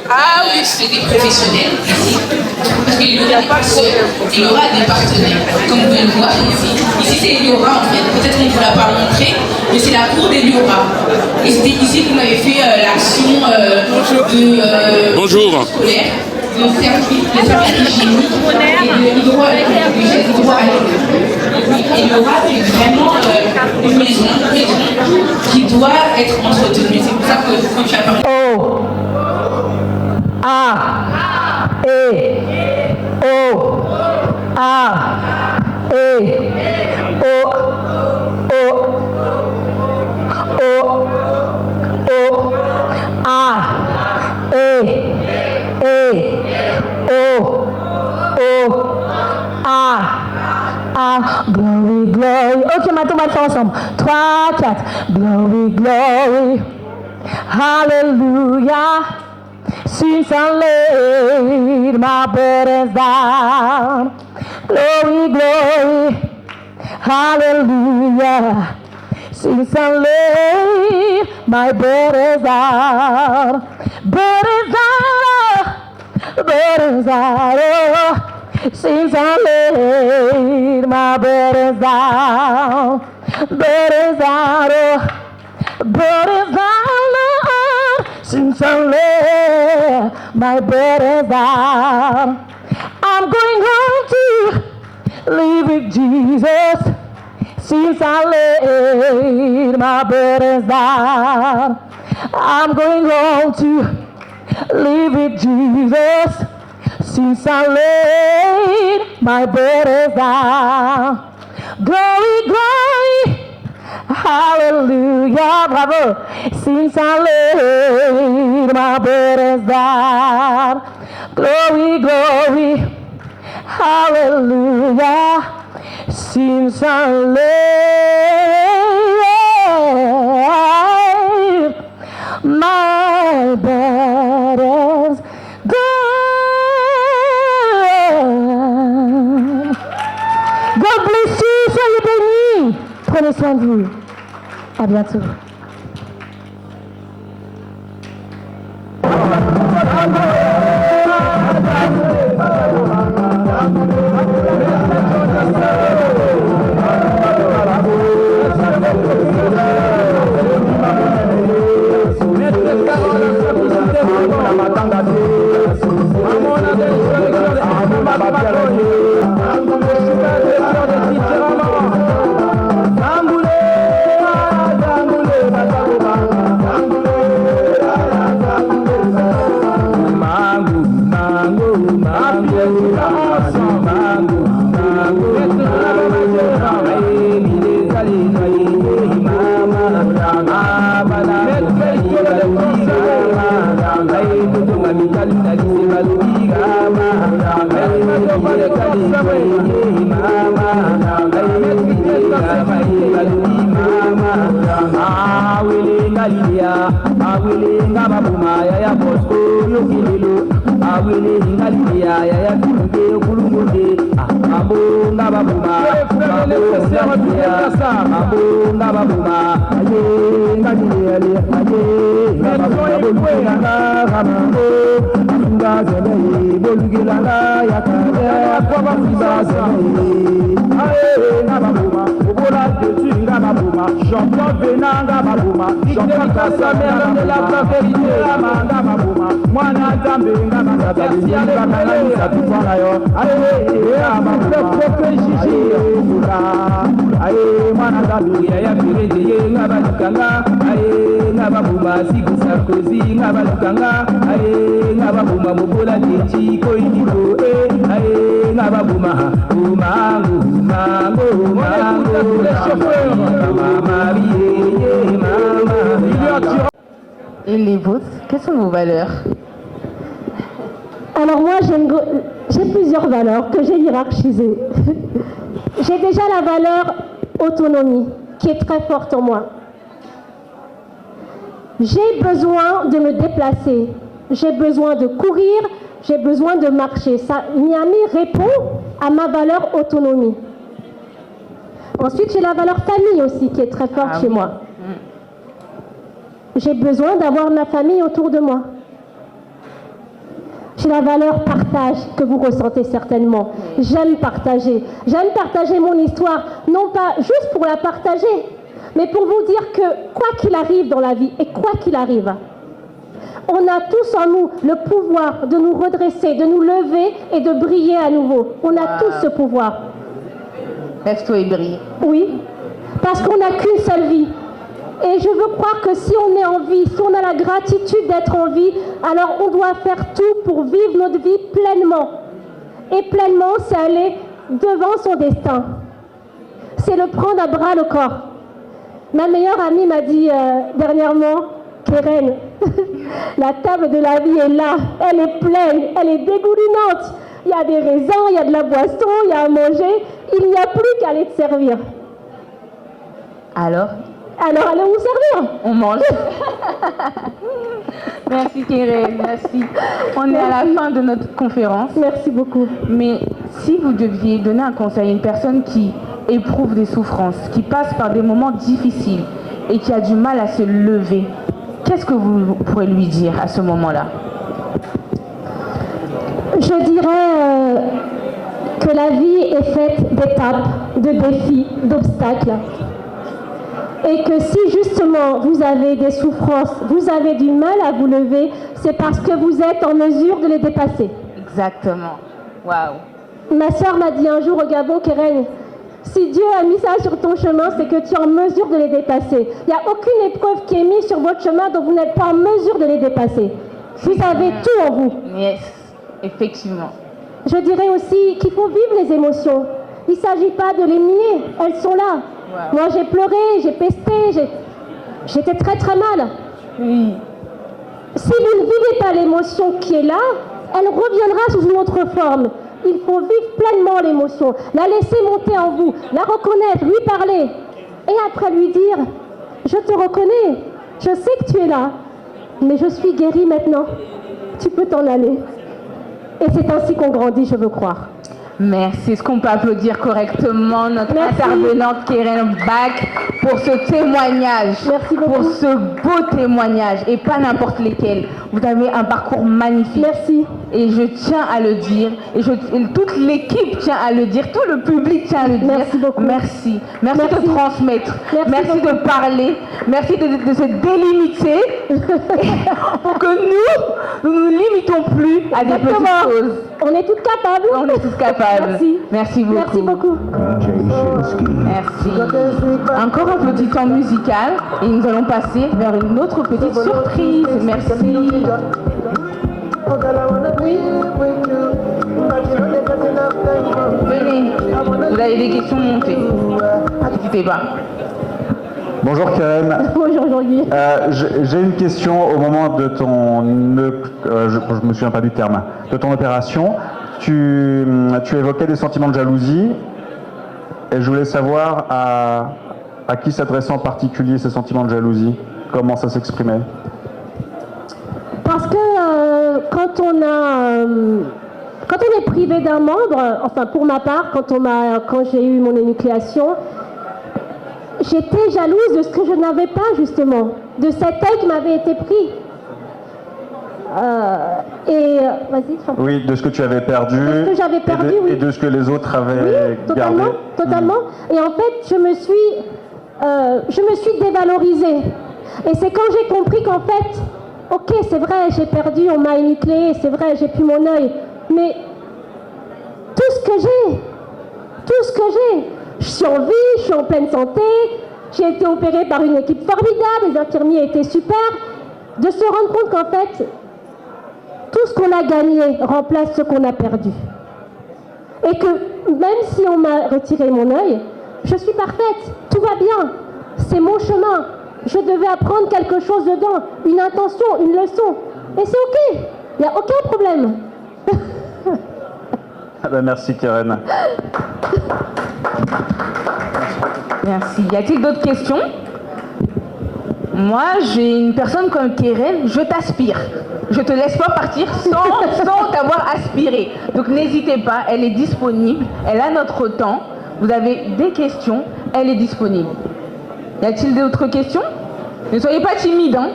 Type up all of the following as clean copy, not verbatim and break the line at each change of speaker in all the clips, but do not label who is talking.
Ah oui, c'est des professionnels ici. Parce qu'il y aura des personnes, il y aura des partenaires. Comme vous pouvez le voir ici. Ici c'est Eliora en fait. Peut-être qu'on ne vous l'a pas montré, mais c'est la cour d'Eliora. Et c'était ici qu'on avait fait l'action de scolaire. Le service hygiénique et il y aura vraiment une maison qui doit être entretenue. C'est pour ça que quand tu as parlé.
O A E O A E O O O O A E E O O A glory glory. Ok, maintenant on va le faire ensemble. 3, 4. Glory glory. Hallelujah. Since I laid my burdens down. Glory glory. Hallelujah. Since I laid my burdens down. Burdens down. Burdens down. Since I laid my burdens down. Burdens down. Burdens down. Since I laid my burdens down. I'm going home to live with Jesus. Since I laid my burdens down. I'm going home to live with Jesus. Since I laid my burdens down. Glory, glory, hallelujah, bravo. Since I laid my burdens down. Glory, glory, hallelujah. Since I laid my burdens down. God bless you, soyez bénis. Prenez soin de vous. À bientôt. Et les vôtres, quelles sont vos valeurs?
Alors moi, j'ai plusieurs valeurs que j'ai hiérarchisées. J'ai déjà la valeur autonomie, qui est très forte en moi. J'ai besoin de me déplacer, j'ai besoin de courir, j'ai besoin de marcher. Ça, Miami répond à ma valeur autonomie. Ensuite, j'ai la valeur famille aussi, qui est très forte chez moi. J'ai besoin d'avoir ma famille autour de moi. J'ai la valeur partage que vous ressentez certainement. J'aime partager. J'aime partager mon histoire, non pas juste pour la partager, mais pour vous dire que quoi qu'il arrive dans la vie, et quoi qu'il arrive, on a tous en nous le pouvoir de nous redresser, de nous lever et de briller à nouveau. On a tous ce pouvoir.
Lève-toi et brille.
Oui, parce qu'on n'a qu'une seule vie. Et je veux croire que si on est en vie, si on a la gratitude d'être en vie, alors on doit faire tout pour vivre notre vie pleinement. Et pleinement, c'est aller devant son destin. C'est le prendre à bras le corps. Ma meilleure amie m'a dit dernièrement, Keren, la table de la vie est là, elle est pleine, elle est dégoulinante. Il y a des raisins, il y a de la boisson, il y a à manger, il n'y a plus qu'à aller te servir.
Alors
allez vous servir.
On mange. Merci Keren, merci. On est à la fin de notre conférence.
Merci beaucoup.
Mais si vous deviez donner un conseil à une personne qui éprouve des souffrances, qui passe par des moments difficiles et qui a du mal à se lever, qu'est-ce que vous pourrez lui dire à ce moment-là?
Je dirais que la vie est faite d'étapes, de défis, d'obstacles. Et que si justement vous avez des souffrances, vous avez du mal à vous lever, c'est parce que vous êtes en mesure de les dépasser.
Exactement. Waouh.
Ma soeur m'a dit un jour au Gabon, Keren, si Dieu a mis ça sur ton chemin, c'est que tu es en mesure de les dépasser. Il n'y a aucune épreuve qui est mise sur votre chemin dont vous n'êtes pas en mesure de les dépasser. Vous avez tout en vous.
Yes, effectivement.
Je dirais aussi qu'il faut vivre les émotions. Il ne s'agit pas de les nier, elles sont là. Wow. Moi j'ai pleuré, j'ai pesté, j'étais très très mal.
Oui.
Si vous ne vivez pas l'émotion qui est là, elle reviendra sous une autre forme. Il faut vivre pleinement l'émotion, la laisser monter en vous, la reconnaître, lui parler. Et après lui dire, je te reconnais, je sais que tu es là, mais je suis guérie maintenant. Tu peux t'en aller. Et c'est ainsi qu'on grandit, je veux croire.
Merci. Est-ce qu'on peut applaudir correctement notre intervenante Keren Bach pour ce témoignage?
Merci beaucoup.
Pour ce beau témoignage et pas n'importe lesquels. Vous avez un parcours magnifique.
Merci.
Et je tiens à le dire, et toute l'équipe tient à le dire, tout le public tient à le dire.
Merci beaucoup.
Merci. Merci de transmettre. Merci de parler. Merci de se délimiter pour que nous ne nous limitons plus à des petites choses.
On est toutes capables.
On est toutes capables.
Merci.
Merci beaucoup.
Merci beaucoup.
Merci. Encore un petit temps musical et nous allons passer vers une autre petite surprise. Merci. Venez, vous avez des questions, montez. N'hésitez pas.
Bonjour Keren.
Bonjour Jean-Guy.
J'ai une question au moment de ton, je me souviens pas du terme, de ton opération. Tu évoquais des sentiments de jalousie et je voulais savoir à qui s'adressait en particulier ces sentiments de jalousie, comment ça s'exprimait.
Parce que quand on est privé d'un membre, enfin pour ma part, quand j'ai eu mon énucléation, j'étais jalouse de ce que je n'avais pas justement, de cet œil qui m'avait été pris. Vas-y.
Oui, de ce que tu avais perdu.
De ce que j'avais perdu,
et de ce que les autres avaient gardé.
Totalement. Et en fait, je me suis dévalorisée. Et c'est quand j'ai compris qu'en fait, ok, c'est vrai, j'ai perdu, on m'a énucléé, c'est vrai, j'ai plus mon œil, mais tout ce que j'ai, je suis en vie, je suis en pleine santé, j'ai été opérée par une équipe formidable, les infirmiers étaient super, de se rendre compte qu'en fait, tout ce qu'on a gagné remplace ce qu'on a perdu. Et que même si on m'a retiré mon œil, je suis parfaite, tout va bien, c'est mon chemin. Je devais apprendre quelque chose dedans, une intention, une leçon. Et c'est ok, il n'y a aucun problème.
Ah ben merci Keren.
Merci. Y a-t-il d'autres questions? Moi, j'ai une personne comme Keren, je t'aspire. Je te laisse pas partir sans t'avoir aspiré. Donc n'hésitez pas, elle est disponible, elle a notre temps. Vous avez des questions, elle est disponible. Y a-t-il d'autres questions? Ne soyez pas timide, hein.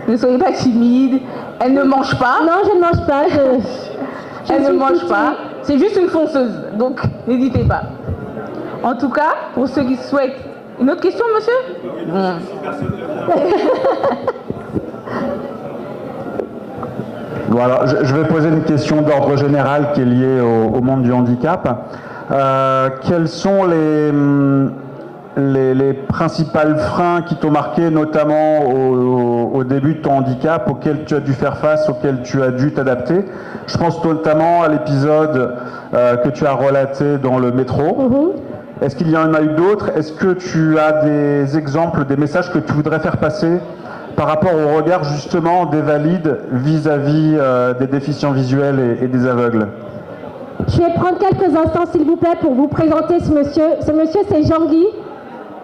Ne soyez pas timide. Elle ne mange pas.
Non, je ne mange pas.
Elle ne
suis
mange
petite.
pas. C'est juste une fonceuse. Donc, n'hésitez pas. En tout cas, pour ceux qui souhaitent... Une autre question, monsieur?
Bon, alors, je vais poser une question d'ordre général qui est liée au monde du handicap. Quels sont les principaux freins qui t'ont marqué, notamment au début de ton handicap, auxquels tu as dû faire face, auxquels tu as dû t'adapter? Je pense notamment à l'épisode que tu as relaté dans le métro. Est-ce qu'il y en a eu d'autres? Est-ce que tu as des exemples, des messages que tu voudrais faire passer par rapport au regard justement des valides vis-à-vis des déficients visuels et des aveugles?
Je vais prendre quelques instants, s'il vous plaît, pour vous présenter ce monsieur. Ce monsieur, c'est Jean-Guy.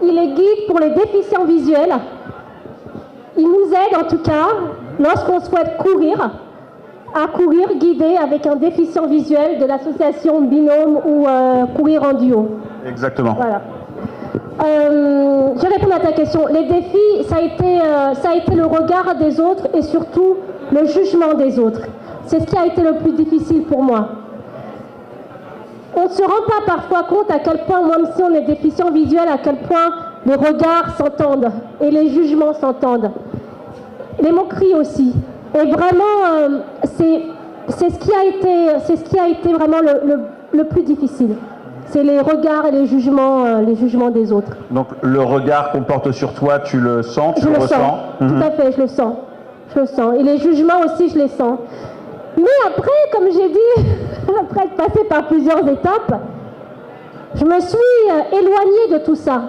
Il est guide pour les déficients visuels. Il nous aide, en tout cas, lorsqu'on souhaite courir, à courir guidé avec un déficient visuel de l'association Binôme ou Courir en duo.
Exactement.
Voilà. Je réponds à ta question. Les défis, ça a été le regard des autres et surtout le jugement des autres. C'est ce qui a été le plus difficile pour moi. On ne se rend pas parfois compte à quel point, même si on est déficient visuel, à quel point les regards s'entendent et les jugements s'entendent. Les moqueries aussi. Et vraiment, c'est ce qui a été vraiment le plus difficile. C'est les regards et les jugements des autres.
Donc le regard qu'on porte sur toi, tu le sens, tu
Je
le
le
ressens?
sens, tout à fait, je le sens. Je le sens. Et les jugements aussi, je les sens. Mais après, comme j'ai dit, après être passé par plusieurs étapes, je me suis éloignée de tout ça.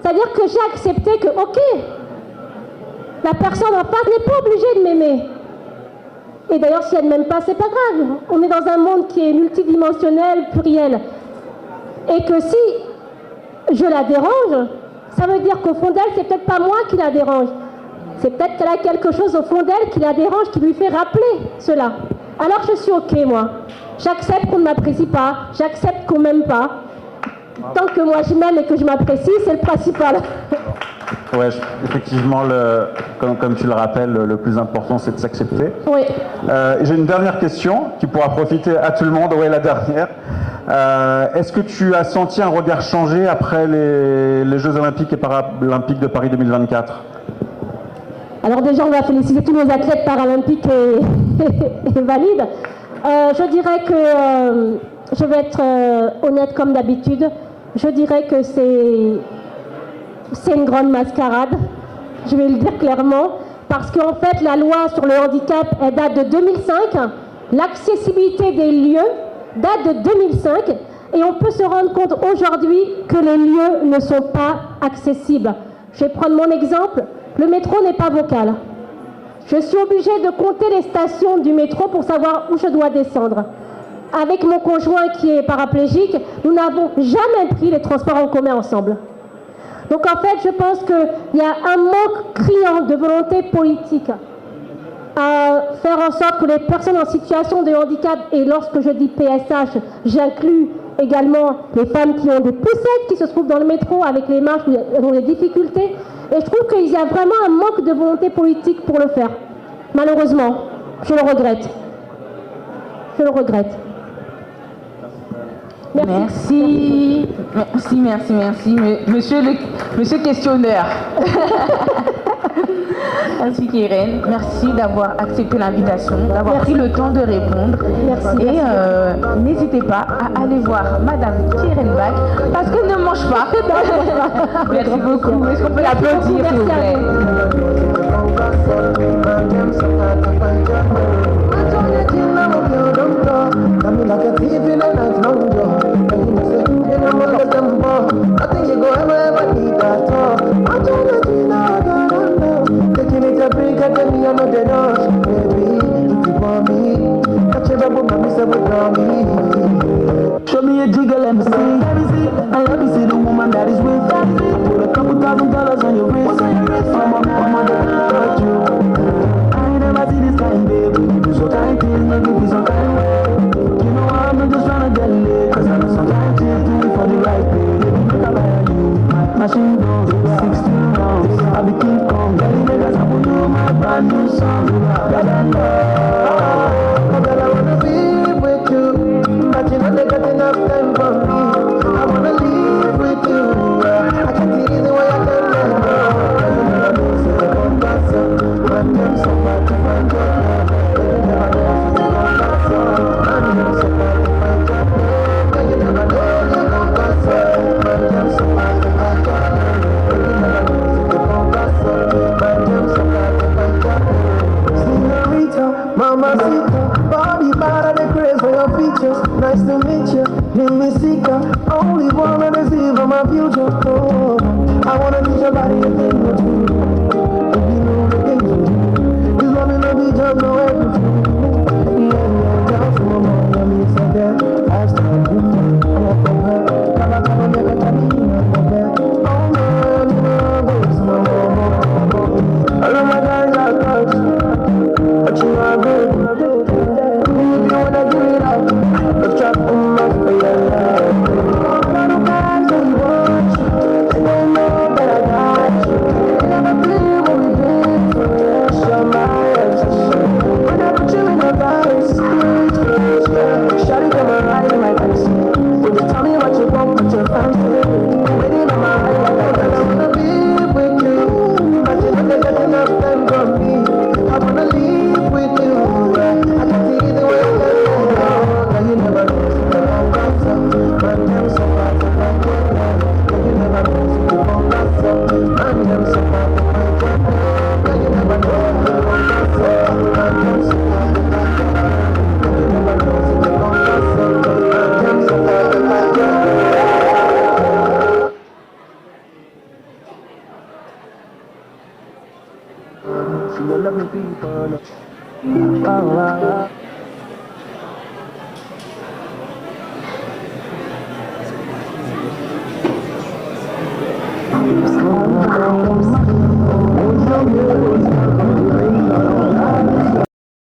C'est-à-dire que j'ai accepté que, ok, la personne en face n'est pas obligée de m'aimer. Et d'ailleurs, si elle ne m'aime pas, c'est pas grave. On est dans un monde qui est multidimensionnel, pluriel. Et que si je la dérange, ça veut dire qu'au fond d'elle, c'est peut-être pas moi qui la dérange. C'est peut-être qu'elle a quelque chose au fond d'elle qui la dérange, qui lui fait rappeler cela. Alors je suis ok, moi. J'accepte qu'on ne m'apprécie pas, j'accepte qu'on ne m'aime pas. Tant que moi je m'aime et que je m'apprécie, c'est le principal.
Ouais, effectivement, comme tu le rappelles, le plus important, c'est de s'accepter.
Oui.
J'ai une dernière question qui pourra profiter à tout le monde. Oui, la dernière. Est-ce que tu as senti un regard changer après les Jeux Olympiques et Paralympiques de Paris 2024?
Alors déjà, on va féliciter tous nos athlètes paralympiques et valides. Je dirais que, je vais être honnête comme d'habitude, je dirais que c'est une grande mascarade, je vais le dire clairement, parce qu'en fait, la loi sur le handicap, elle date de 2005, l'accessibilité des lieux date de 2005, et on peut se rendre compte aujourd'hui que les lieux ne sont pas accessibles. Je vais prendre mon exemple. Le métro n'est pas vocal. Je suis obligée de compter les stations du métro pour savoir où je dois descendre. Avec mon conjoint qui est paraplégique, nous n'avons jamais pris les transports en commun ensemble. Donc en fait, je pense qu'il y a un manque criant de volonté politique à faire en sorte que les personnes en situation de handicap, et lorsque je dis PSH, j'inclus également les femmes qui ont des poussettes, qui se trouvent dans le métro avec les marches, qui ont des difficultés. Et je trouve qu'il y a vraiment un manque de volonté politique pour le faire. Malheureusement, je le regrette. Je le regrette.
Merci. Monsieur questionneur. Ainsi qu'Irène, merci d'avoir accepté l'invitation, d'avoir pris le temps de répondre.
Merci.
Et n'hésitez pas à aller voir Madame Irène Bach, parce qu'elle ne mange pas. Merci beaucoup. Est-ce qu'on peut l'applaudir, s'il vous plaît?
Show me a jiggle, let me see. And let me see the woman that is with you. I put a couple $1,000 on your wrist. I'm on the hurt you. I ain't never seen this kind, baby. You do so kind things, make me feel some kind way. You know I'm not just trying to get laid, cause I know sometimes things do it for the right pay. Make a buy you my machine guns, 16 rounds. I be King Kong, girl, you make us have you my brand new song. Girl, I know, girl, I wanna be body bad and the craze for your features. Nice to meet you, hear me seeker. Only wanna deceive on my future. Oh, I wanna teach your body a thing or two. If you know the things you do, this love no be just no everything. Yeah, down for a moment, I mean, so that I start to I'm up on her. Cala, cala, never tell me I'm up there. Oh, man, all of my guys are drugs, but you are good. If you wanna give it up, but drop them off for your love. All of guys don't want you, they don't know that I got you. They never feel what we've been through. Yeah, show my obsession. When I put you in a vice, shawty come around in my face. Would you tell me what you want, what you're fancy? Waiting on my eye like I wanna be with you, but you never get enough time from me. I wanna live with you. I can see the way that you go. Now you never know, so I won't answer. Man, I'm so far from my girl. Now you never know, so I won't answer. Man, I'm so far from my girl. Now you never know, so I won't answer. Man, I'm so far from my girl. Now you never know, so I won't answer. Man, I'm so far from my girl. She will love me people.